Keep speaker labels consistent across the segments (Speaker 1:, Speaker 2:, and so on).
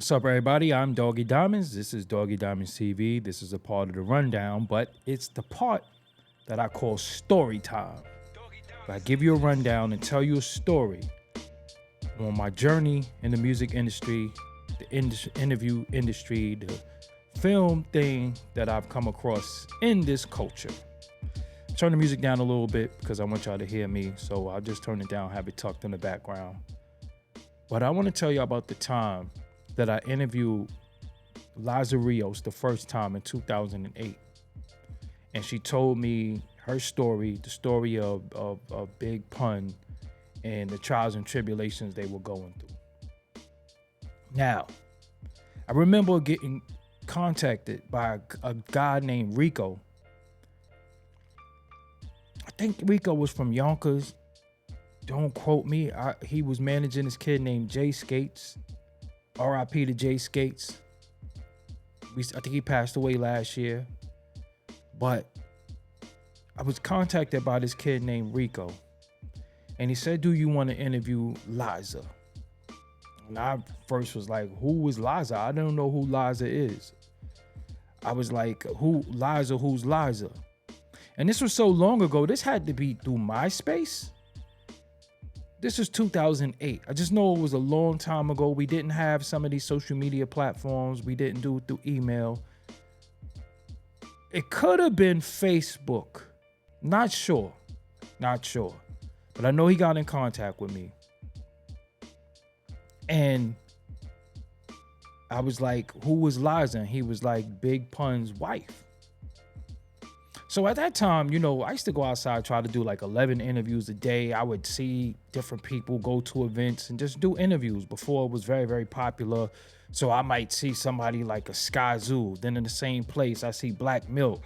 Speaker 1: What's up, everybody? I'm Doggie Diamonds. This is Doggie Diamonds TV. This is a part of the rundown, but it's the part that I call story time. I give you a rundown and tell you a story on my journey in the music industry, the interview industry, the film thing that I've come across in this culture. Turn the music down a little bit because I want y'all to hear me, so I'll just turn it down, have it tucked in the background. But I want to tell you about the time that I interviewed Liza Rios the first time in 2008. And she told me her story, the story of Big Pun and the trials and tribulations they were going through. Now, I remember getting contacted by a guy named Rico. I think Rico was from Yonkers. Don't quote me. He was managing this kid named Jay Skates. R.I.P. to Jay Skates. I think he passed away last year. But I was contacted by this kid named Rico. And he said, do you want to interview Liza? And I first was like, who is Liza? I don't know who Liza is. I was like, who's Liza? And this was so long ago. This had to be through MySpace. This is 2008. I just know it was a long time ago. We didn't have some of these social media platforms. We didn't do it through email. It could have been Facebook. Not sure. But I know he got in contact with me. And I was like, who was Liza? And he was like, Big Pun's wife. So at that time, I used to go outside, try to do like 11 interviews a day. I would see different people, go to events and just do interviews before it was very, very popular. So I might see somebody like a Sky Zoo. Then in the same place, I see Black Milk.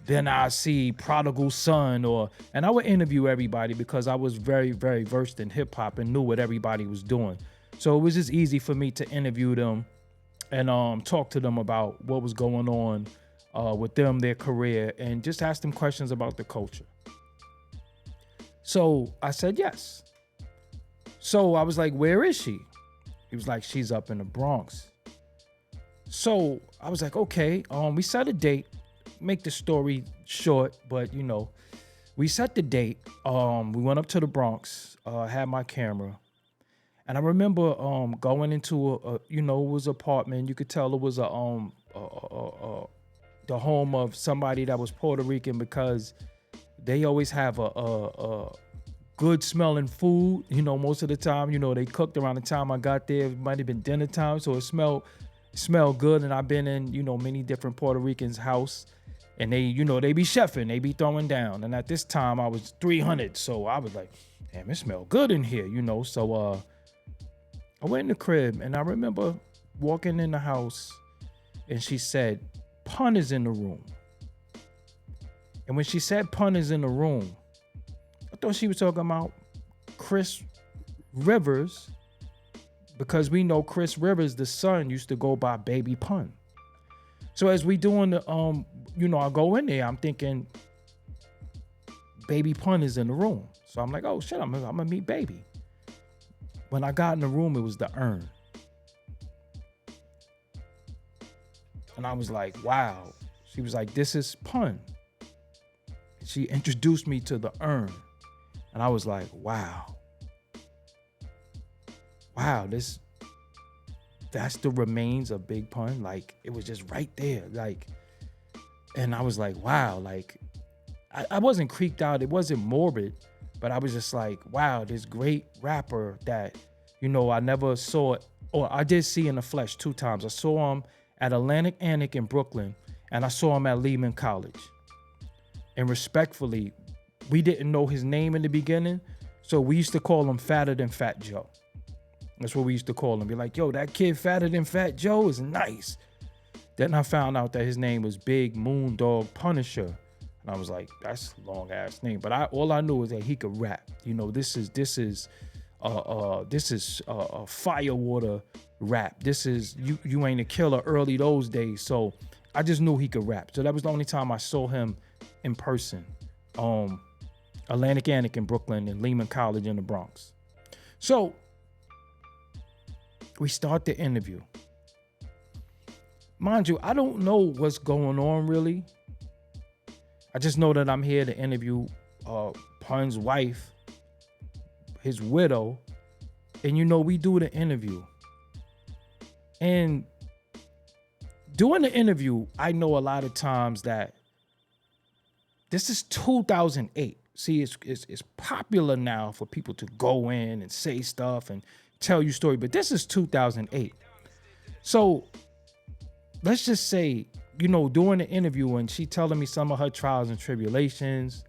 Speaker 1: Then I see Prodigal Son, and I would interview everybody because I was very, very versed in hip hop and knew what everybody was doing. So it was just easy for me to interview them and talk to them about what was going on with them, their career, and just ask them questions about the culture. So I said yes. So I was like, where is she? He was like, she's up in the Bronx. So I was like, okay, we set a date, make the story short, but we set the date. We went up to the Bronx, had my camera. And I remember going into it was an apartment. You could tell it was the home of somebody that was Puerto Rican because they always have a good smelling food. Most of the time, they cooked around the time I got there. It might have been dinner time, so it smelled good. And I've been in, many different Puerto Ricans' house, and they be chefing, they be throwing down. And at this time, I was 300, so I was like, damn, it smelled good in here, So I went in the crib, and I remember walking in the house, and she said, Pun is in the room. And when she said Pun is in the room, I thought she was talking about Chris Rivers, because we know Chris Rivers, the son, used to go by Baby Pun. So as we doing the, I go in there, I'm thinking Baby Pun is in the room. So I'm like, oh shit, I'm gonna meet Baby. When I got in the room, it was the urn. And I was like, wow. She was like, this is Pun. She introduced me to the urn. And I was like, wow. Wow, that's the remains of Big Pun. Like, it was just right there. Like, and I was like, wow. Like, I wasn't creeped out. It wasn't morbid. But I was just like, wow, this great rapper that, I never saw it. Or I did see in the flesh 2 times. I saw him at Atlantic Annick in Brooklyn, and I saw him at Lehman College. And respectfully, we didn't know his name in the beginning, so we used to call him Fatter Than Fat Joe. That's what we used to call him. Be like, yo, that kid Fatter Than Fat Joe is nice. Then I found out that his name was Big Moondog Punisher. And I was like, that's a long ass name. But all I knew is that he could rap. This is firewater rap. This is you ain't a killer early those days. So I just knew he could rap. So that was the only time I saw him in person. Atlantic Annick in Brooklyn and Lehman College in the Bronx. So we start the interview. mind you, I don't know what's going on really. I just know that I'm here to interview Pun's wife, his widow, and we do the interview. And during the interview, I know a lot of times that this is 2008. See, it's popular now for people to go in and say stuff and tell you story, but this is 2008. So let's just say, during the interview, and she telling me some of her trials and tribulations,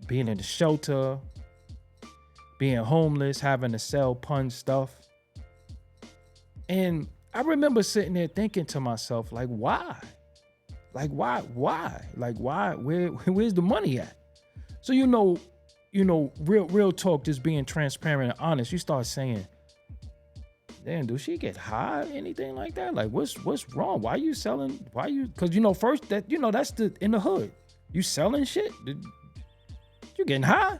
Speaker 1: being in the shelter, being homeless, having to sell Pun stuff. And I remember sitting there thinking to myself, like, why? Like, why? Like, why? Where's the money at? So, real talk, just being transparent and honest, you start saying, damn, do she get high or anything like that? Like, what's wrong? Why you selling? Because, first that, that's in the hood. You selling shit? You getting high?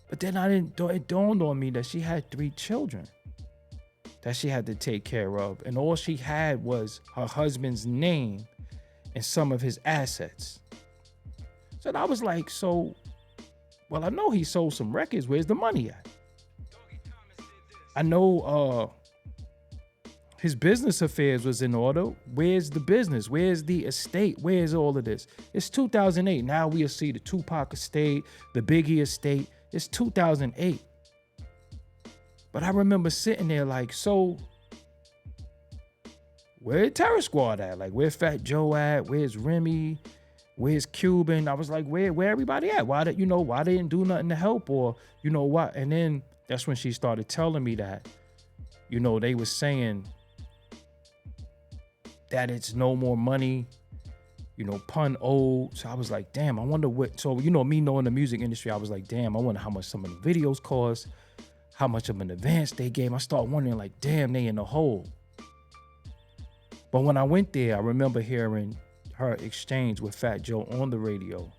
Speaker 1: But then it dawned on me that she had 3 children that she had to take care of. And all she had was her husband's name and some of his assets. So I was like, I know he sold some records. Where's the money at? I know his business affairs was in order. Where's the business? Where's the estate? Where's all of this? It's 2008. Now we'll see the Tupac estate, the Biggie estate. It's 2008. But I remember sitting there like, where Terror Squad at? Like, where Fat Joe at? Where's Remy? Where's Cuban? I was like, where everybody at? Why they didn't do nothing to help, or what? And then that's when she started telling me that, they were saying that it's no more money, Pun owed. So I was like, damn, I wonder what. So, me knowing the music industry, I was like, damn, I wonder how much some of the videos cost, how much of an advance they gave. I started wondering, like, damn, they in the hole. But when I went there, I remember hearing her exchange with Fat Joe on the radio,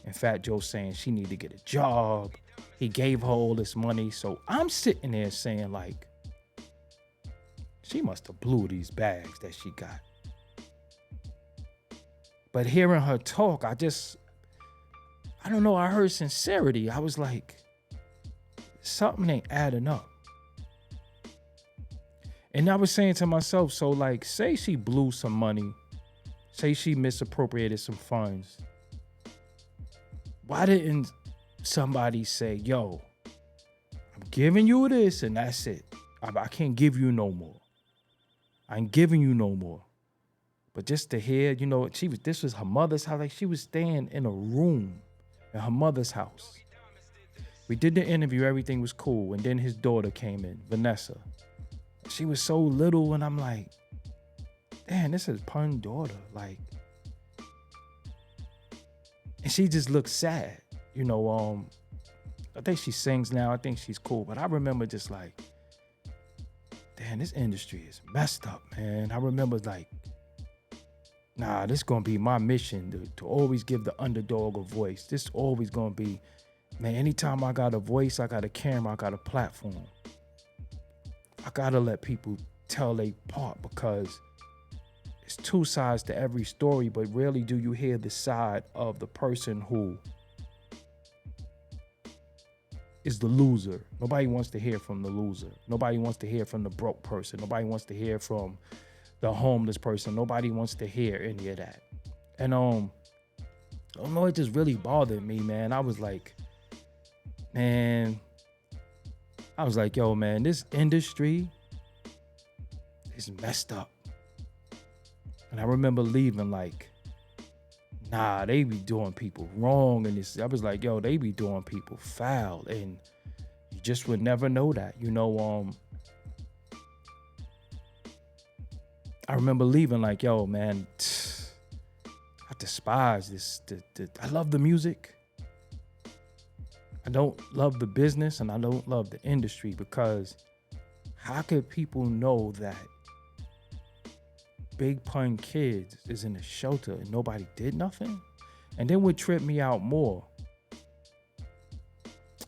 Speaker 1: and Fat Joe saying she needed to get a job. He gave her all this money. So I'm sitting there saying, like, she must have blew these bags that she got. But hearing her talk, I don't know, I heard sincerity. I was like, something ain't adding up. And I was saying to myself, so like, say she blew some money, say she misappropriated some funds. Why didn't somebody say, yo, I'm giving you this and that's it. I can't give you no more. I ain't giving you no more. But just to hear, this was her mother's house. Like, she was staying in a room in her mother's house. We did the interview, everything was cool. And then his daughter came in, Vanessa. She was so little, and I'm like, damn, this is Pun's daughter. Like, and she just looked sad. I think she sings now. I think she's cool. But I remember just like, damn, this industry is messed up, man. I remember like, nah, this gonna be my mission to always give the underdog a voice. This always gonna be, man, anytime I got a voice, I got a camera, I got a platform, I gotta let people tell their part, because it's 2 sides to every story, but rarely do you hear the side of the person who is the loser. Nobody wants to hear from the loser. Nobody wants to hear from the broke person. Nobody wants to hear from the homeless person. Nobody wants to hear any of that. And I don't know, it just really bothered me, man. I was like, yo, man, this industry is messed up. And I remember leaving like, nah, they be doing people wrong. And I was like, yo, they be doing people foul. And you just would never know that. I remember leaving like, yo, man, I despise this. I love the music. I don't love the business, and I don't love the industry, because how could people know that Big Pun Kids is in a shelter and nobody did nothing? And then what tripped me out more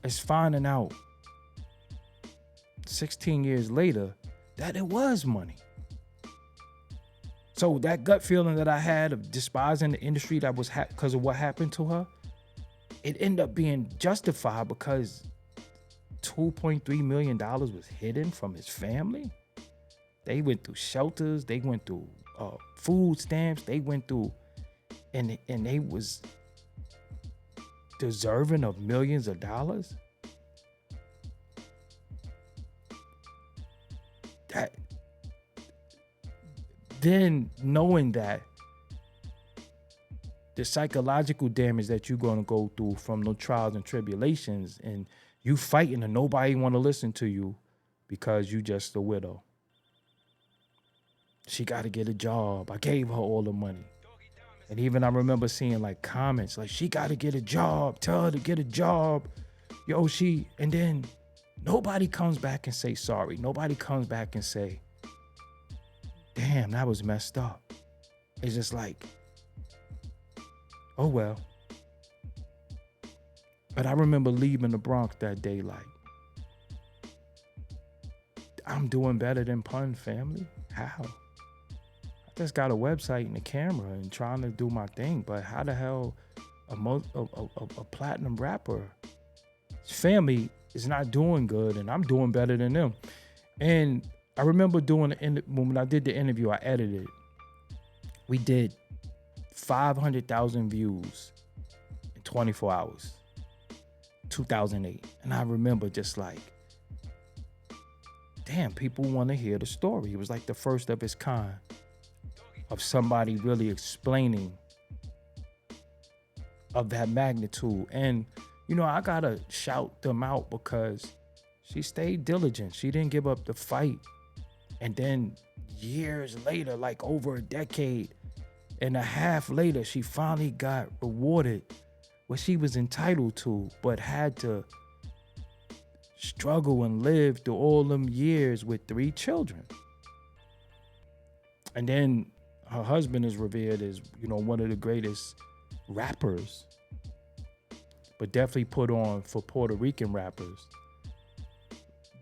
Speaker 1: is finding out 16 years later that it was money. So that gut feeling that I had of despising the industry that was because of what happened to her, it ended up being justified because $2.3 million was hidden from his family. They went through shelters. They went through food stamps. They went through, and they was deserving of millions of dollars. That then knowing that the psychological damage that you're going to go through from the trials and tribulations, and you fighting and nobody want to listen to you because you just a widow. She got to get a job. I gave her all the money. And even I remember seeing like comments like, she got to get a job. Tell her to get a job. Yo, and then nobody comes back and say sorry. Nobody comes back and say, damn, that was messed up. It's just like, oh well. But I remember leaving the Bronx that day like, I'm doing better than Pun family. How? I just got a website and a camera and trying to do my thing, but how the hell a platinum rapper, his family is not doing good and I'm doing better than them? And I remember when I did the interview, I edited it. We did 500,000 views in 24 hours, 2008. And I remember just like, damn, people want to hear the story. It was like the first of its kind of somebody really explaining of that magnitude. And, you know, I got to shout them out because she stayed diligent. She didn't give up the fight. And then years later, like over a decade and a half later, she finally got rewarded what she was entitled to, but had to struggle and live through all them years with 3 children. And then her husband is revered as, you know, one of the greatest rappers, but definitely put on for Puerto Rican rappers,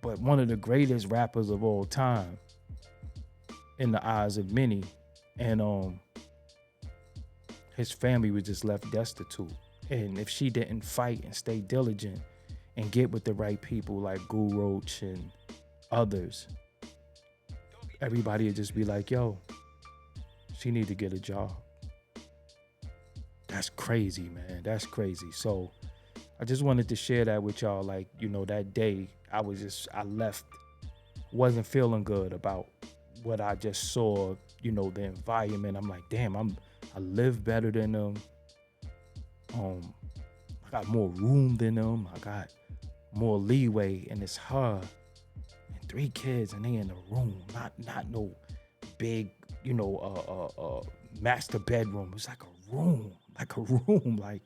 Speaker 1: but one of the greatest rappers of all time in the eyes of many. And his family was just left destitute. And if she didn't fight and stay diligent and get with the right people like Guru Roach and others, everybody would just be like, yo, she need to get a job. That's crazy, man. That's crazy. So I just wanted to share that with y'all. Like, you know, that day I left, wasn't feeling good about what I just saw, you know, the environment. I'm like, damn, I live better than them. I got more room than them. I got more leeway, and it's her and 3 kids, and they in the room, not no big, you know, master bedroom. It's like a room. Like,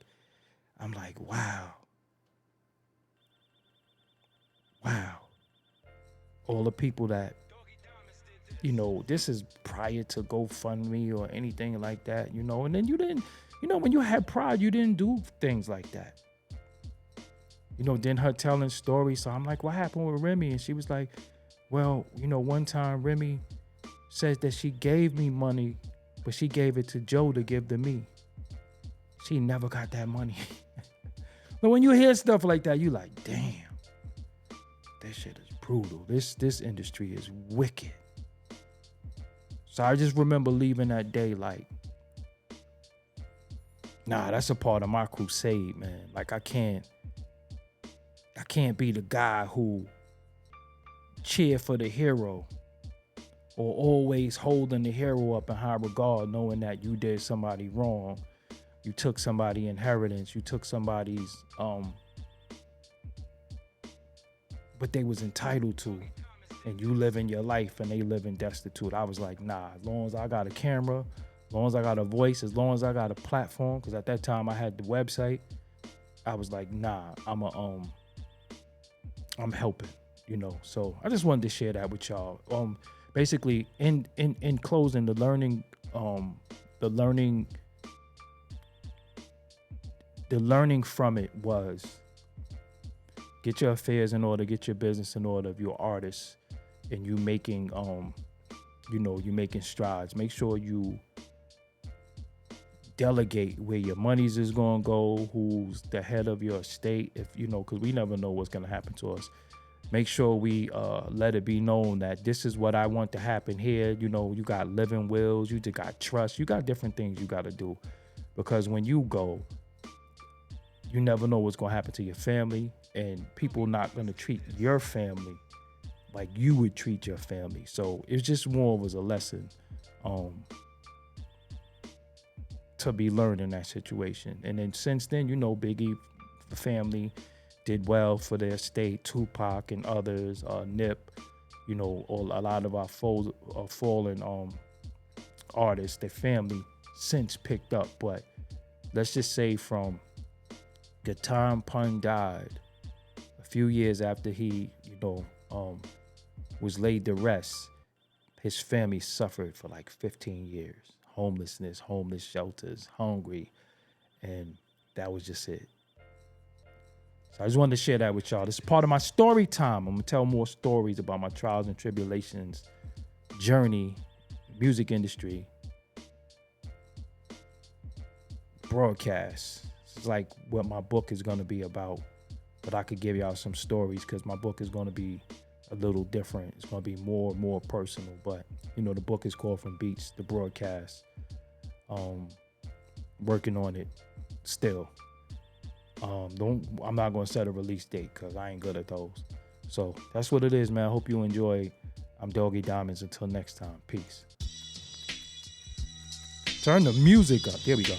Speaker 1: I'm like, wow. All the people that, you know, this is prior to GoFundMe or anything like that, you know, and then you didn't, you know, when you had pride, you didn't do things like that. You know, then her telling stories. So I'm like, what happened with Remy? And she was like, well, you know, one time Remy says that she gave me money, but she gave it to Joe to give to me. She never got that money. But when you hear stuff like that, you like, damn, that shit is brutal. This industry is wicked. So I just remember leaving that day like, nah, that's a part of my crusade, man. Like I can't be the guy who cheer for the hero or always holding the hero up in high regard, knowing that you did somebody wrong. You took somebody's inheritance. You took somebody's, what they was entitled to. And you living your life and they living destitute. I was like, nah, as long as I got a camera, as long as I got a voice, as long as I got a platform, because at that time I had the website, I was like, nah, I'm helping, you know. So I just wanted to share that with y'all. Basically in closing, the learning from it was get your affairs in order, get your business in order if you're an artist and you making you're making strides. Make sure you delegate where your monies is going to go, who's the head of your estate, if because we never know what's going to happen to us. Make sure we let it be known that this is what I want to happen here. You got living wills, you just got trust, you got different things you got to do, because when you go, you never know what's going to happen to your family, and people not going to treat your family like you would treat your family. So it's just more of a lesson to be learned in that situation. And then since then, Biggie family did well for their state, Tupac and others, Nip, or a lot of our fallen artists, their family since picked up. But let's just say from the time Pun died, a few years after he, was laid to rest, his family suffered for like 15 years. Homelessness, homeless shelters, hungry, and that was just it. So I just wanted to share that with y'all. This is part of my story time. I'm going to tell more stories about my trials and tribulations, journey, music industry, broadcast. It's like what my book is going to be about. But I could give y'all some stories because my book is going to be a little different. It's going to be more personal. But, the book is called From Beats to Broadcast. Working on it still. I'm not going to set a release date because I ain't good at those. So that's what it is, man. I hope you enjoy. I'm Doggie Diamonds. Until next time. Peace. Turn the music up. Here we go.